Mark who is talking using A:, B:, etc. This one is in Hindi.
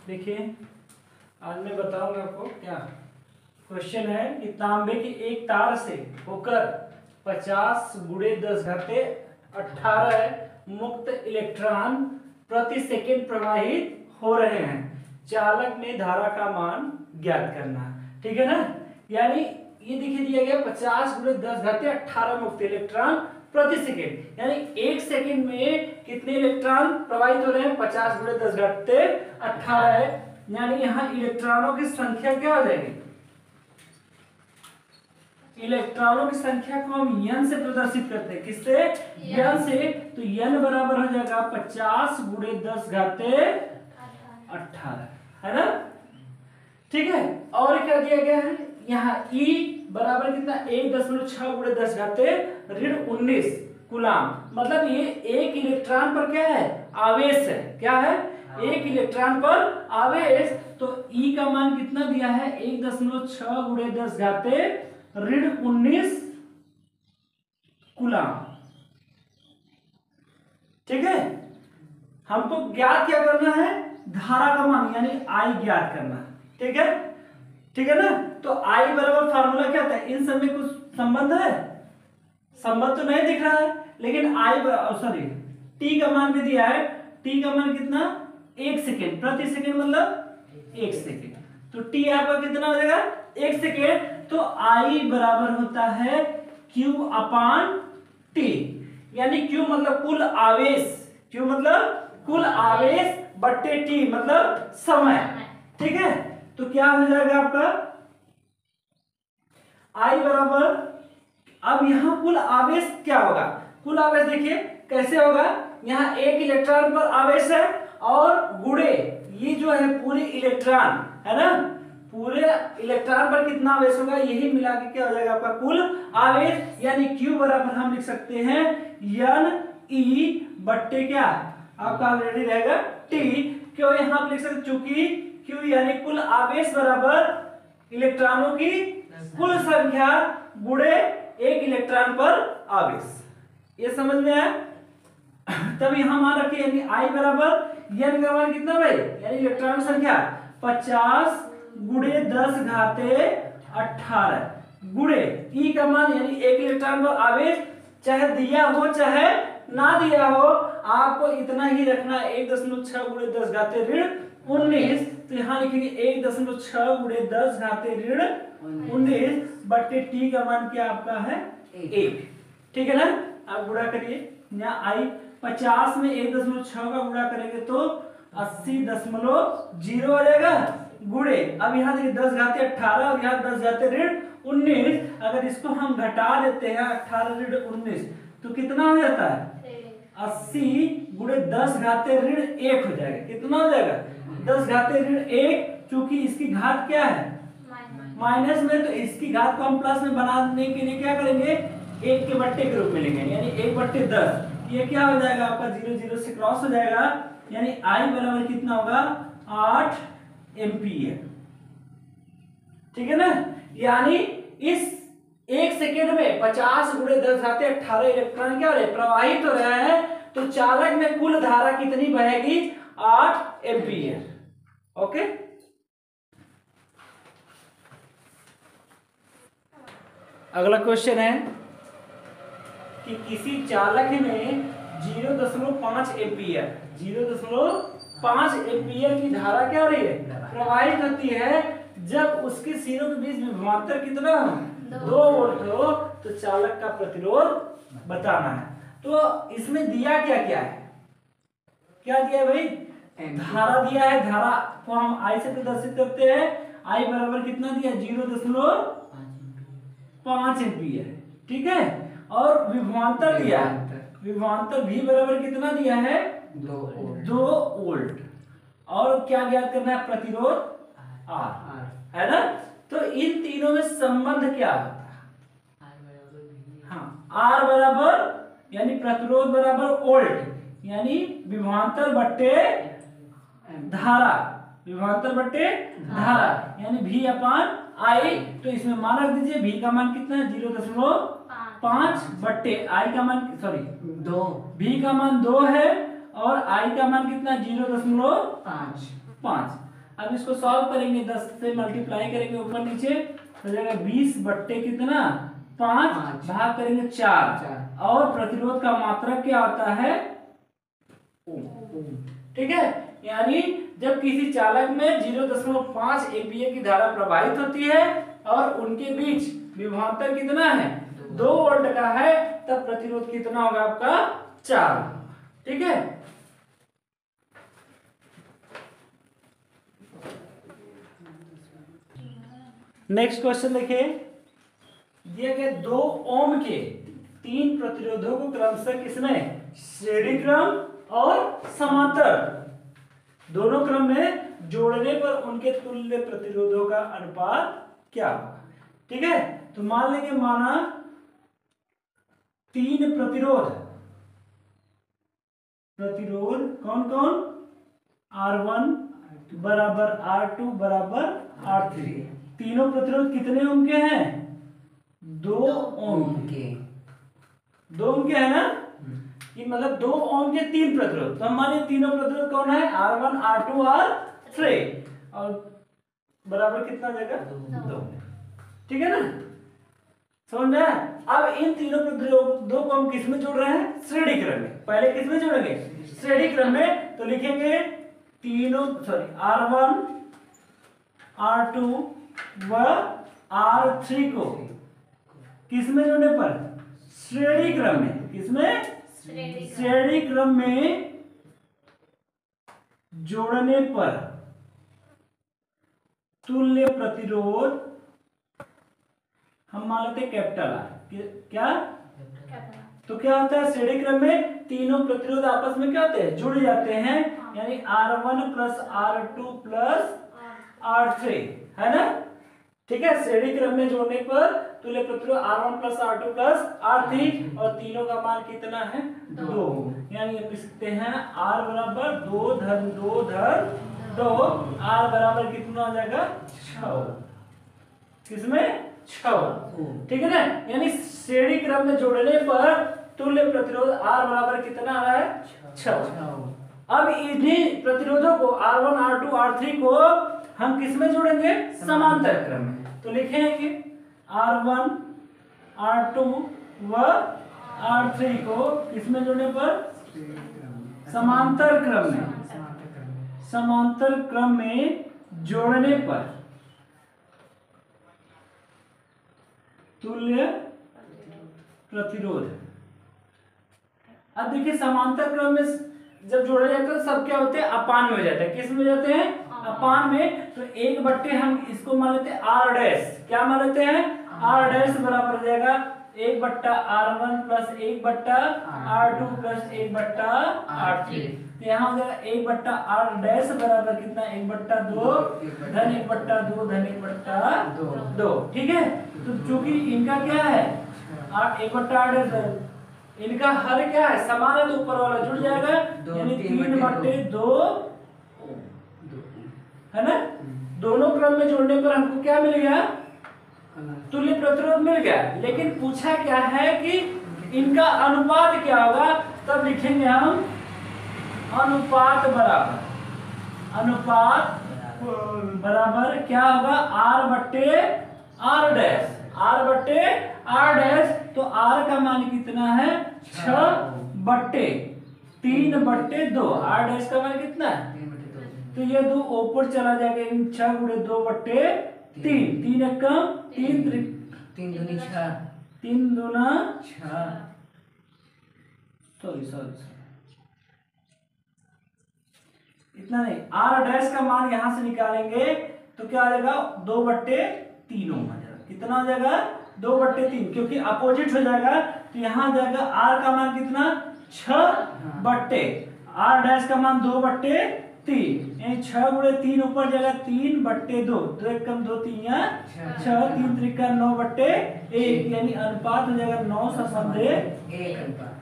A: देखिए आज मैं बताऊंगा आपको क्या क्वेश्चन है कि तांबे के एक तार से होकर 50 × 10⁻18 मुक्त इलेक्ट्रॉन प्रति सेकंड प्रवाहित हो रहे हैं। चालक में धारा का मान ज्ञात करना। ठीक है ना। यानी ये देखिए दिया गया 50 × 10⁻18 मुक्त इलेक्ट्रॉन प्रति सेकंड, यानी एक सेकंड में कितने इलेक्ट्रॉन प्रवाहित हो रहे हैं 50 × 10⁻18 है। यानी यहाँ इलेक्ट्रॉनों की संख्या क्या हो जाएगी, इलेक्ट्रॉनों की संख्या को हम n से प्रदर्शित करते हैं। किससे? n से। तो n बराबर हो जाएगा 50 × 10⁻18 है ना। ठीक है। और क्या दिया गया है यहाँ E बराबर कितना 1.6 × 10⁻19 कूलाम। मतलब ये एक इलेक्ट्रॉन पर क्या है, आवेश है। क्या है? एक इलेक्ट्रॉन पर आवेश। तो E का मान कितना दिया है 1.6 × 10⁻19 कूलाम। ठीक है। हमको ज्ञात क्या करना है, धारा का मान यानी I ज्ञात करना। ठीक है। ठीक है ना। तो I बराबर फार्मूला क्या था, इन सब में कुछ संबंध है, संबंध तो नहीं दिख रहा है, लेकिन T का मान भी दिया है। T का मान कितना, 1 सेकेंड प्रति सेकेंड, मतलब 1 सेकेंड। तो T आपका कितना हो जाएगा 1 सेकेंड। तो I बराबर होता है Q/T, यानी Q मतलब कुल आवेश, Q मतलब कुल आवेश बट्टे T मतलब समय। ठीक है। तो क्या हो जाएगा आपका I बराबर, अब यहां कुल आवेश क्या होगा, कुल आवेश देखिए कैसे होगा, यहाँ एक इलेक्ट्रॉन पर आवेश है और गुणे ये जो है पूरे इलेक्ट्रॉन है ना, पूरे इलेक्ट्रॉन पर कितना आवेश होगा, यही मिला के क्या हो जाएगा आपका कुल आवेश। यानी Q बराबर हम लिख सकते हैं NE बट्टे क्या आपका ऑलरेडी रहेगा T। क्यों यहाँ आप लिख सकते, चूंकि Q यानी कुल आवेश बराबर इलेक्ट्रॉनों की कुल संख्या गुणे एक इलेक्ट्रॉन पर आवेश। ये समझ में आया। तब यहां मान रखिए, यानी I बराबर n का मान कितना भाई, यानी इलेक्ट्रॉन संख्या 50 × 10⁻18 गुणे E का मान यानी एक इलेक्ट्रॉन पर आवेश, चाहे दिया हो चाहे ना दिया हो, आपको इतना ही रखना 1.6 × 10⁻19। तो यहाँ लिखेंगे 1.6 × 10⁻19 बट्टे T का मान क्या आपका है 1। ठीक है ना। आप गुणा करिए, यहाँ I 50 में 1.6 का गुणा करेंगे तो 80.0 आ जाएगा गुणे, अब यहाँ देखिए 10⁻18 और यहाँ 10⁻19, अगर इसको हम घटा देते हैं 18⁻19 तो कितना हो जाता है 80 × 10⁻1 हो जाएगा। कितना हो जाएगा 10⁻1। चूंकि इसकी घात क्या है माइनस में, तो इसकी घात को हम प्लस में बनाने के लिए क्या करेंगे, 1 के बट्टे के रूप में लेंगे, यानी 1/10। ये क्या हो जाएगा आपका 0 0 से क्रॉस हो जाएगा, यानी I बराबर कितना होगा 8 एम्पीयर। ठीक है ना। यानी इस 1 सेकेंड में 50 × 10⁻18 इलेक्ट्रॉन क्या हो रहे प्रवाहित हो रहा है। तो चालक में कुल धारा कितनी बहेगी 8 एम्पीयर। ओके। अगला क्वेश्चन है कि किसी चालक में 0.5 एम्पीयर 0.5 एम्पीयर की धारा क्या हो रही है प्रवाहित होती है, जब उसके सिरों के बीच विभवांतर कितना हो 2 वोल्ट हो, तो चालक का प्रतिरोध बताना है। तो इसमें दिया क्या क्या है, क्या दिया है भाई, धारा दिया है। धारा को हम I से प्रदर्शित करते हैं। I बराबर कितना दिया 0.5 एम्पीयर। ठीक है। और विभवांतर दिया है, विभवांतर V बराबर कितना दिया है 2 वोल्ट। और क्या ज्ञात करना है, प्रतिरोध R है ना। तो इन तीनों में संबंध क्या होता है, हाँ R बराबर यानी प्रतिरोध बराबर वोल्ट, यानी विभवांतर बट्टे धारा, विभवांतर बट्टे धारा, यानी V/I। तो इसमें मान रख दीजिए, V का मान कितना है 0.5 बट्टे I का मान 2, V का मान 2 है और I का मान कितना 0.5। अब इसको सॉल्व करेंगे, 10 से मल्टीप्लाई करेंगे ऊपर नीचे, हो जाएगा 20 बट्टे कितना 5 भाग करेंगे 4 और प्रतिरोध का मात्रक क्या होता है ठीक है। यानी जब किसी चालक में 0.5 एम्पीयर की धारा प्रवाहित होती है और उनके बीच विभवांतर कितना है 2 वोल्ट का है, तब प्रतिरोध कितना होगा आपका 4, ठीक है। नेक्स्ट क्वेश्चन देखिए, दिए गए 2 ओम के 3 प्रतिरोधों को क्रमशः किसने श्रेणी क्रम और समांतर दोनों क्रम में जोड़ने पर उनके तुल्य प्रतिरोधों का अनुपात क्या होगा, ठीक है। तो मान लेंगे माना 3 प्रतिरोध कौन कौन R1 बराबर R2 बराबर R3, तीनों प्रतिरोध कितने ओम के हैं 2 ओम के, 2 ओम के है ना, ये मतलब 2 ओम के 3 प्रतिरोध। तो हमारे तीनों प्रतिरोध कौन है R1 R2 R3 और बराबर कितना जाएगा 2, ठीक है ना, समझ में। अब इन तीनों प्रतिरोधों को हम किस में जोड़ रहे हैं श्रेणी क्रम में, पहले किस में जोड़ेंगे श्रेणी क्रम में, तो लिखेंगे तीनों R1 R2 व R3 को किस में जोड़ने पर श्रेणी क्रम में, किसमें श्रेणी क्रम में जोड़ने पर तुल्य प्रतिरोध हम मान लेते हैं कैपिटल R, क्या तो क्या होता है श्रेणी क्रम में तीनों प्रतिरोध आपस में क्या होते हैं जुड़ जाते हैं, यानी R1 plus R2 plus R3 है ना, ठीक है। श्रेणी क्रम में जोड़ने पर तुल्य प्रतिरोध R1 plus R2 plus R3 और तीनों का मान कितना है 2, यानी लिख सकते हैं R बराबर 2 धन 2 धन 2, R बराबर कितना हो जाएगा 6, किसमें 6, ठीक है ना। यानी श्रेणी क्रम में जोड़ने पर तुल्य प्रतिरोध R बराबर कितना आ रहा है 6। अब इन्हीं प्रतिरोधों को R1 R2 R3 को हम किस में जोड़ेंगे समांतर क्रम में, तो लिखेंगे R1 R2 व R3 को किसमें जोड़ने पर समांतर क्रम में, समांतर क्रम में जोड़ने पर तुल्य प्रतिरोध। अब देखिए समांतर क्रम में जब जोड़ा जाता है सब क्या होते हैं अपान में हो जाता है, किस में जाते हैं अपान में, तो 1 बट्टे हम इसको मान लेते हैं R डैश, क्या मान लेते हैं R डैश बराबर हो जाएगा 1 बट्टा R1 प्लस 1 बट्टा R2 प्लस 1 बट्टा R3, तो यहाँ हो जाएगा 1 बट्टा R डैश बराबर कितना 1 बट्टा 2 धन 1 बट्टा 2 धन 1 बट्टा 2, ठीक है। तो चूंकि इनका क्या है 1 बट्टा R डैश, इनका हर क्या है समान है, तो ऊपर वाला जुड़ जाएगा, यानी 3 बट्टे 2 है ना। दोनों क्रम में जोड़ने पर हमको क्या मिल गया तुल्य प्रतिरोध मिल गया, लेकिन पूछा क्या है कि इनका अनुपात क्या होगा, तब लिखेंगे हम अनुपात बराबर क्या होगा R बट्टे R डैश, R बट्टे R डैश, तो R का मान कितना है 6 बट्टे 3 बट्टे 2, R डैश का मान कितना है, तो ये 2 ऊपर चला जाएगा, 6 गुणे 2 बट्टे 3, 3 एकम 3 दूनी 6, 3 दूना 6, सॉरी इतना नहीं, R डैश का मान यहां से निकालेंगे तो क्या आ जाएगा 2 बट्टे 3 हो जाएगा, कितना हो जाएगा 2 बट्टे 3, क्योंकि अपोजिट हो जाएगा, तो यहां जाएगा R का मान कितना 6 बट्टे R डैश का मान 2 बट्टे 3, यानी 6 गुणे 3 ऊपर जाएगा 3 बट्टे 2, 2 एकम 2 3 6, 3 त्रिका 9 बट्टे 1, यानी अनुपात हो जाएगा 9 संबंध 1 अनुपात।